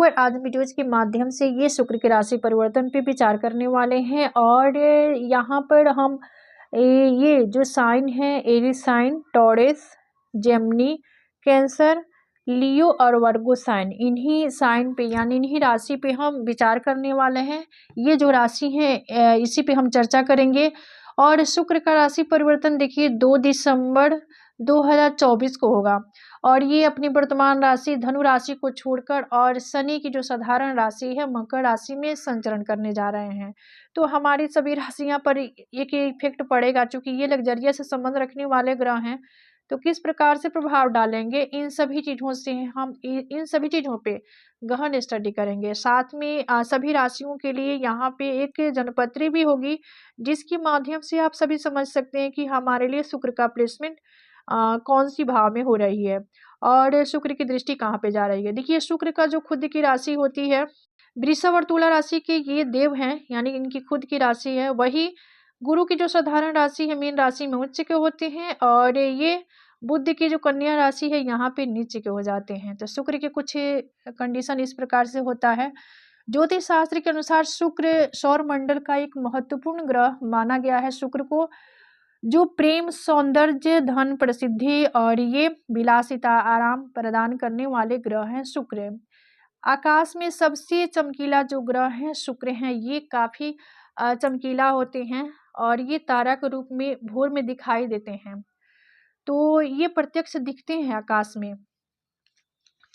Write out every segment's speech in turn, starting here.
Viewer, आज हम videos के माध्यम से ये शुक्र के राशि परिवर्तन पे विचार करने वाले हैं। और यहाँ पर हम ये जो साइन है, Aries sign, Taurus, Gemini, cancer, Leo और वर्गो साइन, इन्हीं साइन पे यानी इन्हीं राशि पे हम विचार करने वाले हैं। ये जो राशि है इसी पे हम चर्चा करेंगे। और शुक्र का राशि परिवर्तन देखिए 2 दिसंबर 2024 को होगा। और ये अपनी वर्तमान राशि धनु राशि को छोड़कर और शनि की जो साधारण राशि है मकर राशि में संचरण करने जा रहे हैं। तो हमारी सभी राशियां पर एक इफेक्ट पड़ेगा, चूंकि ये लग्जरियस से संबंध रखने वाले ग्रह हैं। तो किस प्रकार से प्रभाव डालेंगे, इन सभी चीजों से हम इन सभी चीजों पे गहन स्टडी करेंगे। साथ में सभी राशियों के लिए यहाँ पे एक जनपत्री भी होगी, जिसके माध्यम से आप सभी समझ सकते हैं कि हमारे लिए शुक्र का प्लेसमेंट कौन सी भाव में हो रही है और शुक्र की दृष्टि कहाँ पे जा रही है। देखिए, शुक्र का जो खुद की राशि होती है, वृषभ और तुला राशि के ये देव हैं, यानी इनकी खुद की राशि है। वही गुरु की जो साधारण राशि है मीन राशि में उच्च के होते हैं, और ये बुध की जो कन्या राशि है यहाँ पे नीचे के हो जाते हैं। तो शुक्र के कुछ कंडीशन इस प्रकार से होता है। ज्योतिष शास्त्र के अनुसार शुक्र सौर मंडल का एक महत्वपूर्ण ग्रह माना गया है। शुक्र को जो प्रेम, सौंदर्य, धन, प्रसिद्धि और ये विलासिता, आराम प्रदान करने वाले ग्रह हैं शुक्र। आकाश में सबसे चमकीला जो ग्रह है शुक्र हैं। ये काफी चमकीला होते हैं और ये तारा के रूप में भोर में दिखाई देते हैं। तो ये प्रत्यक्ष दिखते हैं आकाश में।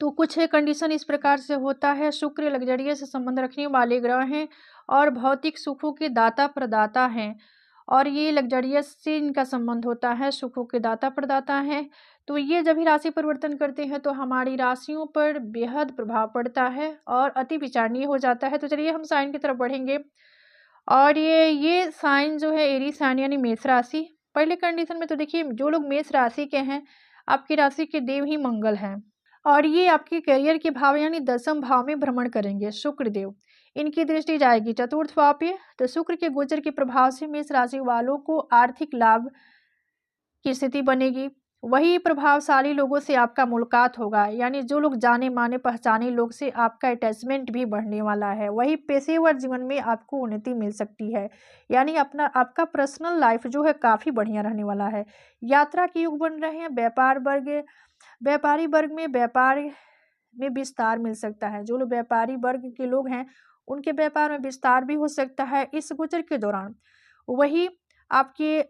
तो कुछ कंडीशन इस प्रकार से होता है। शुक्र लग्जरियस से संबंध रखने वाले ग्रह हैं और भौतिक सुखों के दाता प्रदाता हैं। और ये लग्जरियस से इनका संबंध होता है, सुखों के दाता प्रदाता हैं। तो ये जब भी राशि परिवर्तन करते हैं तो हमारी राशियों पर बेहद प्रभाव पड़ता है और अति विचारणीय हो जाता है। तो चलिए हम साइन की तरफ बढ़ेंगे। और ये साइन जो है एरी साइन यानी मेष राशि। पहले कंडीशन में तो देखिए, जो लोग मेष राशि के हैं, आपकी राशि के देव ही मंगल हैं और ये आपके करियर के भाव यानी 10वें भाव में भ्रमण करेंगे शुक्र देव। इनकी दृष्टि जाएगी चतुर्थ भाव पे। तो शुक्र के गोचर के प्रभाव से मेष राशि वालों को आर्थिक लाभ की स्थिति बनेगी। वही प्रभावशाली लोगों से आपका मुलाकात होगा, यानी जो लोग जाने माने पहचाने लोग से आपका अटैचमेंट भी बढ़ने वाला है। वही पेशेवर जीवन में आपको उन्नति मिल सकती है, यानी आपका पर्सनल लाइफ जो है काफ़ी बढ़िया रहने वाला है। यात्रा के योग बन रहे हैं। व्यापारी वर्ग में व्यापार में विस्तार मिल सकता है। जो लोग व्यापारी वर्ग के लोग हैं उनके व्यापार में विस्तार भी हो सकता है इस गोचर के दौरान। वही आपके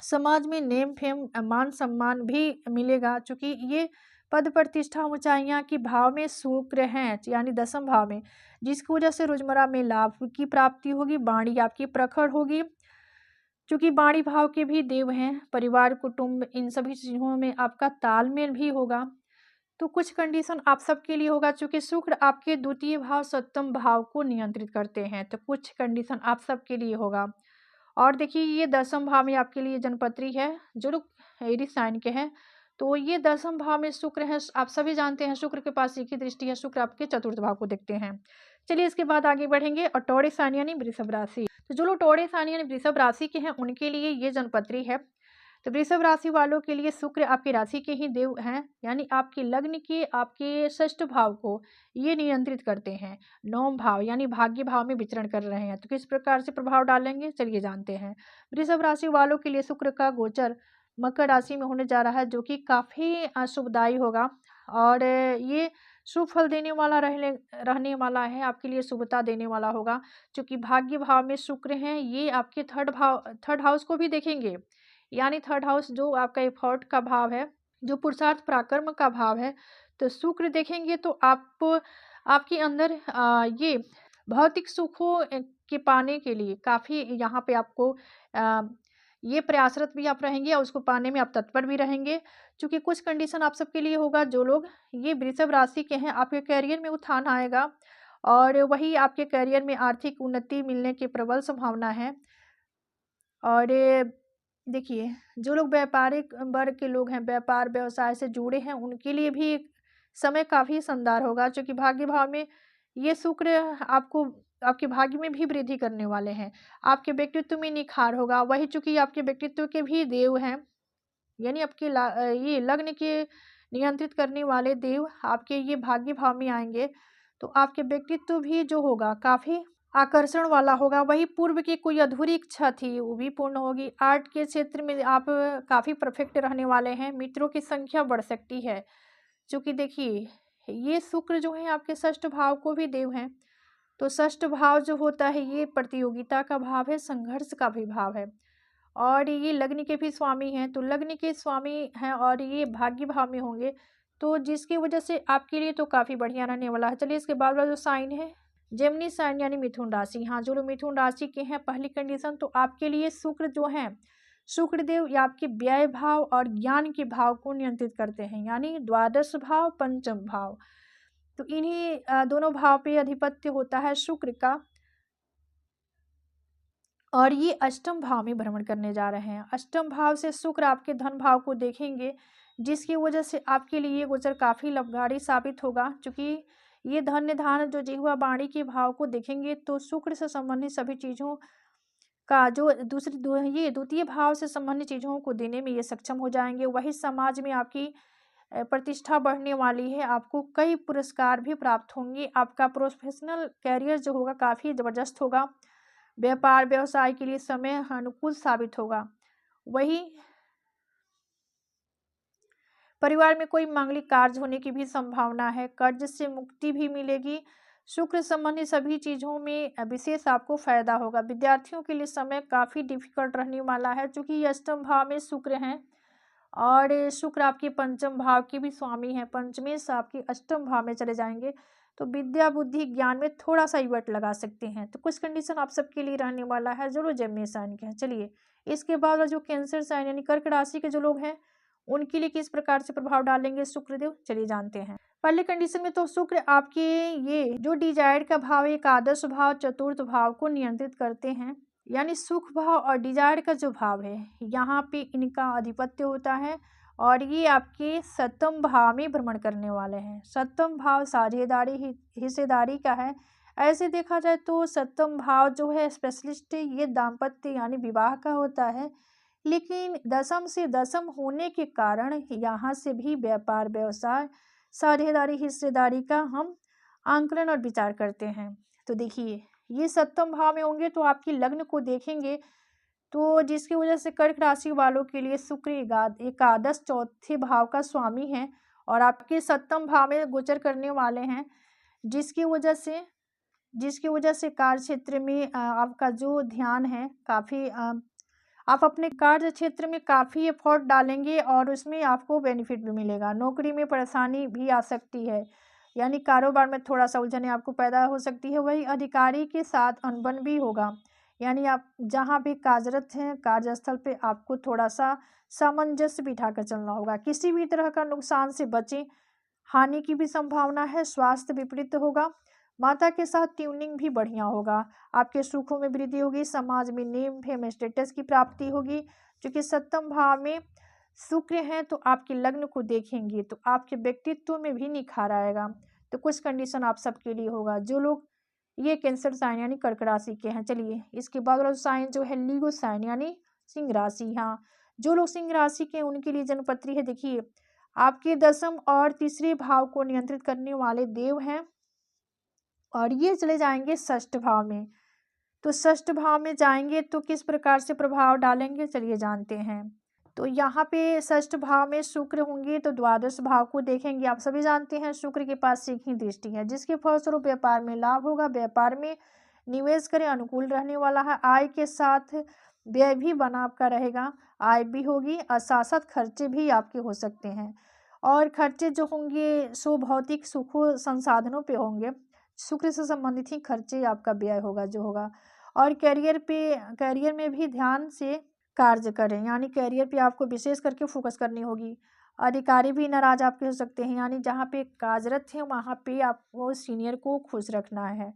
समाज में नेम फेम, मान सम्मान भी मिलेगा, चूंकि ये पद प्रतिष्ठा ऊंचाइयां की भाव में शुक्र हैं यानी 10वें भाव में, जिसकी वजह से रोजमर्रा में लाभ की प्राप्ति होगी। वाणी आपकी प्रखर होगी, चूंकि वाणी भाव के भी देव हैं। परिवार, कुटुंब, इन सभी चीजों में आपका तालमेल भी होगा। तो कुछ कंडीशन आप सबके लिए होगा, चूंकि शुक्र आपके द्वितीय भाव 7वें भाव को नियंत्रित करते हैं। तो कुछ कंडीशन आप सबके लिए होगा। और देखिए, ये 10वें भाव में आपके लिए जनपत्री है। जो लोग एरीज साइन के हैं तो ये 10वें भाव में शुक्र है। आप सभी जानते हैं शुक्र के पास एक ही दृष्टि है, शुक्र आपके चतुर्थ भाव को देखते हैं। चलिए इसके बाद आगे बढ़ेंगे। और टॉरस साइन यानी वृषभ राशि। तो जो लोग टॉरस साइन यानी वृषभ राशि के हैं उनके लिए ये जनपत्री है। तो वृषभ राशि वालों के लिए शुक्र आपकी राशि के ही देव हैं, यानी आपके लग्न के आपके षष्ठ भाव को ये नियंत्रित करते हैं। 9वें भाव यानी भाग्य भाव में विचरण कर रहे हैं। तो किस प्रकार से प्रभाव डालेंगे चलिए जानते हैं। वृषभ राशि वालों के लिए शुक्र का गोचर मकर राशि में होने जा रहा है, जो कि काफी शुभदायी होगा। और ये शुभ फल देने वाला रहने वाला है, आपके लिए शुभता देने वाला होगा। क्योंकि भाग्य भाव में शुक्र हैं, ये आपके थर्ड हाउस को भी देखेंगे, यानी थर्ड हाउस जो आपका एफर्ट का भाव है, जो पुरुषार्थ पराक्रम का भाव है। तो शुक्र देखेंगे तो आपके अंदर ये भौतिक सुखों के पाने के लिए काफ़ी यहाँ पे आपको ये प्रयासरत भी आप रहेंगे और उसको पाने में आप तत्पर भी रहेंगे। क्योंकि कुछ कंडीशन आप सबके लिए होगा, जो लोग ये वृषभ राशि के हैं, आपके करियर में उत्थान आएगा और वही आपके करियर में आर्थिक उन्नति मिलने की प्रबल संभावना है। और देखिए, जो लोग व्यापारिक वर्ग के लोग हैं, व्यापार व्यवसाय से जुड़े हैं, उनके लिए भी समय काफ़ी शानदार होगा। क्योंकि भाग्य भाव में ये शुक्र आपको आपके भाग्य में भी वृद्धि करने वाले हैं। आपके व्यक्तित्व में निखार होगा। वही चूंकि आपके व्यक्तित्व के भी देव हैं, यानी आपके ये लग्न के नियंत्रित करने वाले देव आपके ये भाग्य भाव में आएंगे। तो आपके व्यक्तित्व भी जो होगा काफ़ी आकर्षण वाला होगा। वही पूर्व की कोई अधूरी इच्छा थी वो भी पूर्ण होगी। आर्ट के क्षेत्र में आप काफ़ी परफेक्ट रहने वाले हैं। मित्रों की संख्या बढ़ सकती है, क्योंकि देखिए ये शुक्र जो है आपके षष्ठ भाव को भी देव हैं। तो षष्ठ भाव जो होता है ये प्रतियोगिता का भाव है, संघर्ष का भी भाव है, और ये लग्न के भी स्वामी हैं। तो लग्न के स्वामी हैं और ये भाग्य भाव में होंगे, तो जिसकी वजह से आपके लिए तो काफ़ी बढ़िया रहने वाला है। चलिए इसके बाद वाला जो साइन है जेमिनी साइन यानी मिथुन राशि। हाँ, जो लोग मिथुन राशि के हैं, पहली कंडीशन तो आपके लिए शुक्र जो है, शुक्रदेव या आपके व्यय भाव और ज्ञान के भाव को नियंत्रित करते हैं, यानी द्वादश भाव पंचम भाव। तो इन्हीं दोनों भाव पे अधिपत्य होता है शुक्र का, और ये अष्टम भाव में भ्रमण करने जा रहे हैं। अष्टम भाव से शुक्र आपके धन भाव को देखेंगे, जिसकी वजह से आपके लिए गोचर काफ़ी लाभकारी साबित होगा। क्योंकि ये धन्य धान जो जिह्वा वाणी के भाव को देखेंगे, तो शुक्र से संबंधित सभी चीज़ों का जो ये द्वितीय भाव से संबंधित चीज़ों को देने में ये सक्षम हो जाएंगे। वही समाज में आपकी प्रतिष्ठा बढ़ने वाली है, आपको कई पुरस्कार भी प्राप्त होंगे। आपका प्रोफेशनल कैरियर जो होगा काफ़ी ज़बरदस्त होगा। व्यापार व्यवसाय के लिए समय अनुकूल साबित होगा। वही परिवार में कोई मांगलिक कार्य होने की भी संभावना है। कर्ज से मुक्ति भी मिलेगी। शुक्र संबंधी सभी चीज़ों में विशेष आपको फायदा होगा। विद्यार्थियों के लिए समय काफ़ी डिफिकल्ट रहने वाला है, क्योंकि ये अष्टम भाव में शुक्र हैं और शुक्र आपके पंचम भाव के भी स्वामी हैं। पंचमें से आपके अष्टम भाव में चले जाएंगे, तो विद्या बुद्धि ज्ञान में थोड़ा सा इवट लगा सकते हैं। तो कुछ कंडीशन आप सबके लिए रहने वाला है जो लोग जेमिनी साइन के हैं। चलिए इसके बाद जो कैंसर साइन यानी कर्क राशि के जो लोग हैं, उनके लिए किस प्रकार से प्रभाव डालेंगे शुक्रदेव, चलिए जानते हैं। पहले कंडीशन में तो शुक्र आपके ये जो डिजायर का भाव, एकादश भाव, चतुर्थ भाव को नियंत्रित करते हैं, यानी सुख भाव और डिजायर का जो भाव है यहाँ पे इनका आधिपत्य होता है, और ये आपके सप्तम भाव में भ्रमण करने वाले हैं। सप्तम भाव साझेदारी हिस्सेदारी का है। ऐसे देखा जाए तो सप्तम भाव जो है स्पेशलिस्ट ये दाम्पत्य यानी विवाह का होता है, लेकिन दशम से दशम होने के कारण यहाँ से भी व्यापार व्यवसाय साझेदारी हिस्सेदारी का हम आंकलन और विचार करते हैं। तो देखिए ये सप्तम भाव में होंगे तो आपकी लग्न को देखेंगे, तो जिसकी वजह से कर्क राशि वालों के लिए शुक्र एकादश चौथे भाव का स्वामी है और आपके सप्तम भाव में गोचर करने वाले हैं, जिसकी वजह से कार्य क्षेत्र में आपका जो ध्यान है काफ़ी आप अपने कार्य क्षेत्र में काफ़ी एफर्ट डालेंगे और उसमें आपको बेनिफिट भी मिलेगा। नौकरी में परेशानी भी आ सकती है, यानी कारोबार में थोड़ा सा उलझने आपको पैदा हो सकती है। वही अधिकारी के साथ अनबन भी होगा, यानी आप जहाँ भी कार्यरत हैं कार्यस्थल पे आपको थोड़ा सा सामंजस्य बिठाकर चलना होगा। किसी भी तरह का नुकसान से बचें, हानि की भी संभावना है। स्वास्थ्य विपरीत होगा। माता के साथ ट्यूनिंग भी बढ़िया होगा। आपके सुखों में वृद्धि होगी। समाज में नेम फेम स्टेटस की प्राप्ति होगी। क्योंकि सप्तम भाव में शुक्र हैं तो आपके लग्न को देखेंगे तो आपके व्यक्तित्व में भी निखार आएगा। तो कुछ कंडीशन आप सबके लिए होगा जो लोग ये कैंसर साइन यानी कर्क राशि के हैं। चलिए इसके बाद वाला साइन जो है लीगो साइन यानी सिंह राशि। हाँ, जो लोग सिंह राशि के उनके लिए जन्मपत्री है। देखिए आपके दसम और तीसरे भाव को नियंत्रित करने वाले देव हैं और ये चले जाएंगे षष्ठ भाव में। तो षष्ठ भाव में जाएंगे तो किस प्रकार से प्रभाव डालेंगे, चलिए जानते हैं। तो यहाँ पे षष्ठ भाव में शुक्र होंगे तो द्वादश भाव को देखेंगे। आप सभी जानते हैं शुक्र के पास सीखी दृष्टि है, जिसके फलस्वरूप व्यापार में लाभ होगा। व्यापार में निवेश करें, अनुकूल रहने वाला है। आय के साथ व्यय भी बना आपका रहेगा, आय भी होगी और साथ साथ खर्चे भी आपके हो सकते हैं। और खर्चे जो होंगे सो भौतिक सुखों संसाधनों पे होंगे। शुक्र से संबंधित ही खर्चे आपका व्यय होगा जो होगा। और कैरियर में भी ध्यान से कार्य करें, यानी कैरियर पे आपको विशेष करके फोकस करनी होगी। अधिकारी भी नाराज आपके हो सकते हैं, यानी जहाँ पे कार्यरत हैं वहाँ पे आपको सीनियर को खुश रखना है।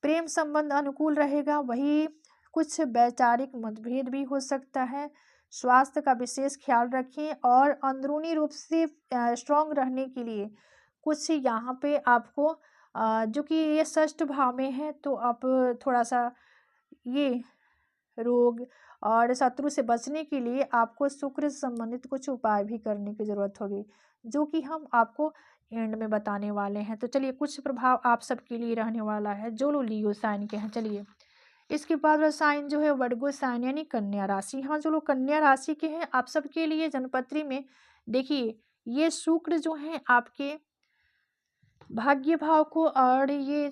प्रेम संबंध अनुकूल रहेगा। वही कुछ वैचारिक मतभेद भी हो सकता है। स्वास्थ्य का विशेष ख्याल रखें और अंदरूनी रूप से स्ट्रांग रहने के लिए कुछ यहाँ पे आपको जो कि ये षष्ठ भाव में है तो आप थोड़ा सा ये रोग और शत्रु से बचने के लिए आपको शुक्र से संबंधित कुछ उपाय भी करने की ज़रूरत होगी, जो कि हम आपको एंड में बताने वाले हैं। तो चलिए कुछ प्रभाव आप सबके लिए रहने वाला है जो लोग लियो साइन के हैं। चलिए इसके बाद साइन जो है वर्गो साइन यानी कन्या राशि। हाँ, जो लोग कन्या राशि के हैं आप सबके लिए जनपत्री में देखिए ये शुक्र जो है आपके भाग्य भाव को और ये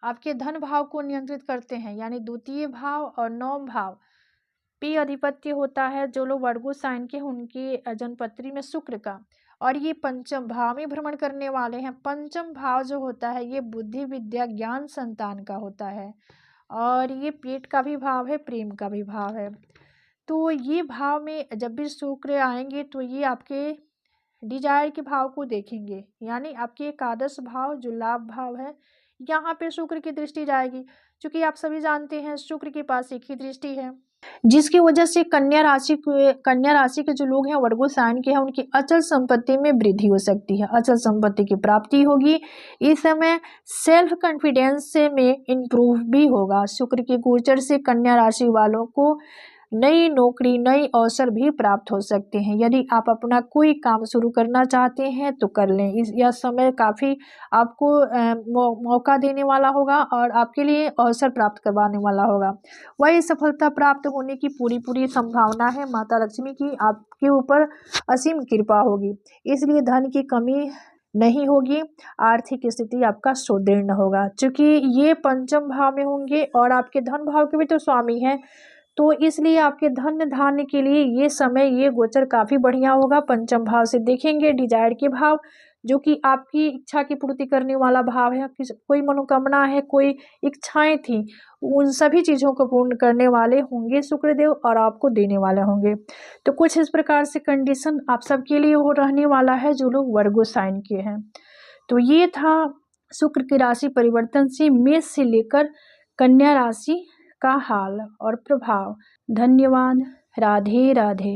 आपके धन भाव को नियंत्रित करते हैं, यानी द्वितीय भाव और नवम भाव पे अधिपत्य होता है। जो लोग वर्गो साइन के हैं उनकी जनपत्री में शुक्र का, और ये पंचम भाव में भ्रमण करने वाले हैं। पंचम भाव जो होता है ये बुद्धि विद्या ज्ञान संतान का होता है, और ये पेट का भी भाव है, प्रेम का भी भाव है। तो ये भाव में जब भी शुक्र आएंगे तो ये आपके डिजायर के भाव को देखेंगे, यानी आपके एकादश भाव जो लाभ भाव है यहाँ पे शुक्र की दृष्टि जाएगी। क्योंकि आप सभी जानते हैं शुक्र के पास एक ही दृष्टि है, जिसकी वजह से कन्या राशि के जो लोग हैं वर्गो साइन के हैं उनकी अचल संपत्ति में वृद्धि हो सकती है, अचल संपत्ति की प्राप्ति होगी। इस समय सेल्फ कॉन्फिडेंस में इम्प्रूव भी होगा। शुक्र के गोचर से कन्या राशि वालों को नई नौकरी नई अवसर भी प्राप्त हो सकते हैं। यदि आप अपना कोई काम शुरू करना चाहते हैं तो कर लें। यह समय काफ़ी आपको मौका देने वाला होगा और आपके लिए अवसर प्राप्त करवाने वाला होगा। वही सफलता प्राप्त होने की पूरी संभावना है। माता लक्ष्मी की आपके ऊपर असीम कृपा होगी, इसलिए धन की कमी नहीं होगी। आर्थिक स्थिति आपका सुदृढ़ होगा, क्योंकि ये पंचम भाव में होंगे और आपके धन भाव के भी तो स्वामी हैं। तो इसलिए आपके धन धान्य के लिए ये समय ये गोचर काफ़ी बढ़िया होगा। पंचम भाव से देखेंगे डिजायर के भाव, जो कि आपकी इच्छा की पूर्ति करने वाला भाव है। कोई मनोकामना है, कोई इच्छाएं थी, उन सभी चीज़ों को पूर्ण करने वाले होंगे शुक्रदेव और आपको देने वाले होंगे। तो कुछ इस प्रकार से कंडीशन आप सबके लिए हो रहने वाला है जो लोग वर्गो साइन के हैं। तो ये था शुक्र की राशि परिवर्तन से मेष से लेकर कन्या राशि का हाल और प्रभाव। धन्यवाद। राधे राधे।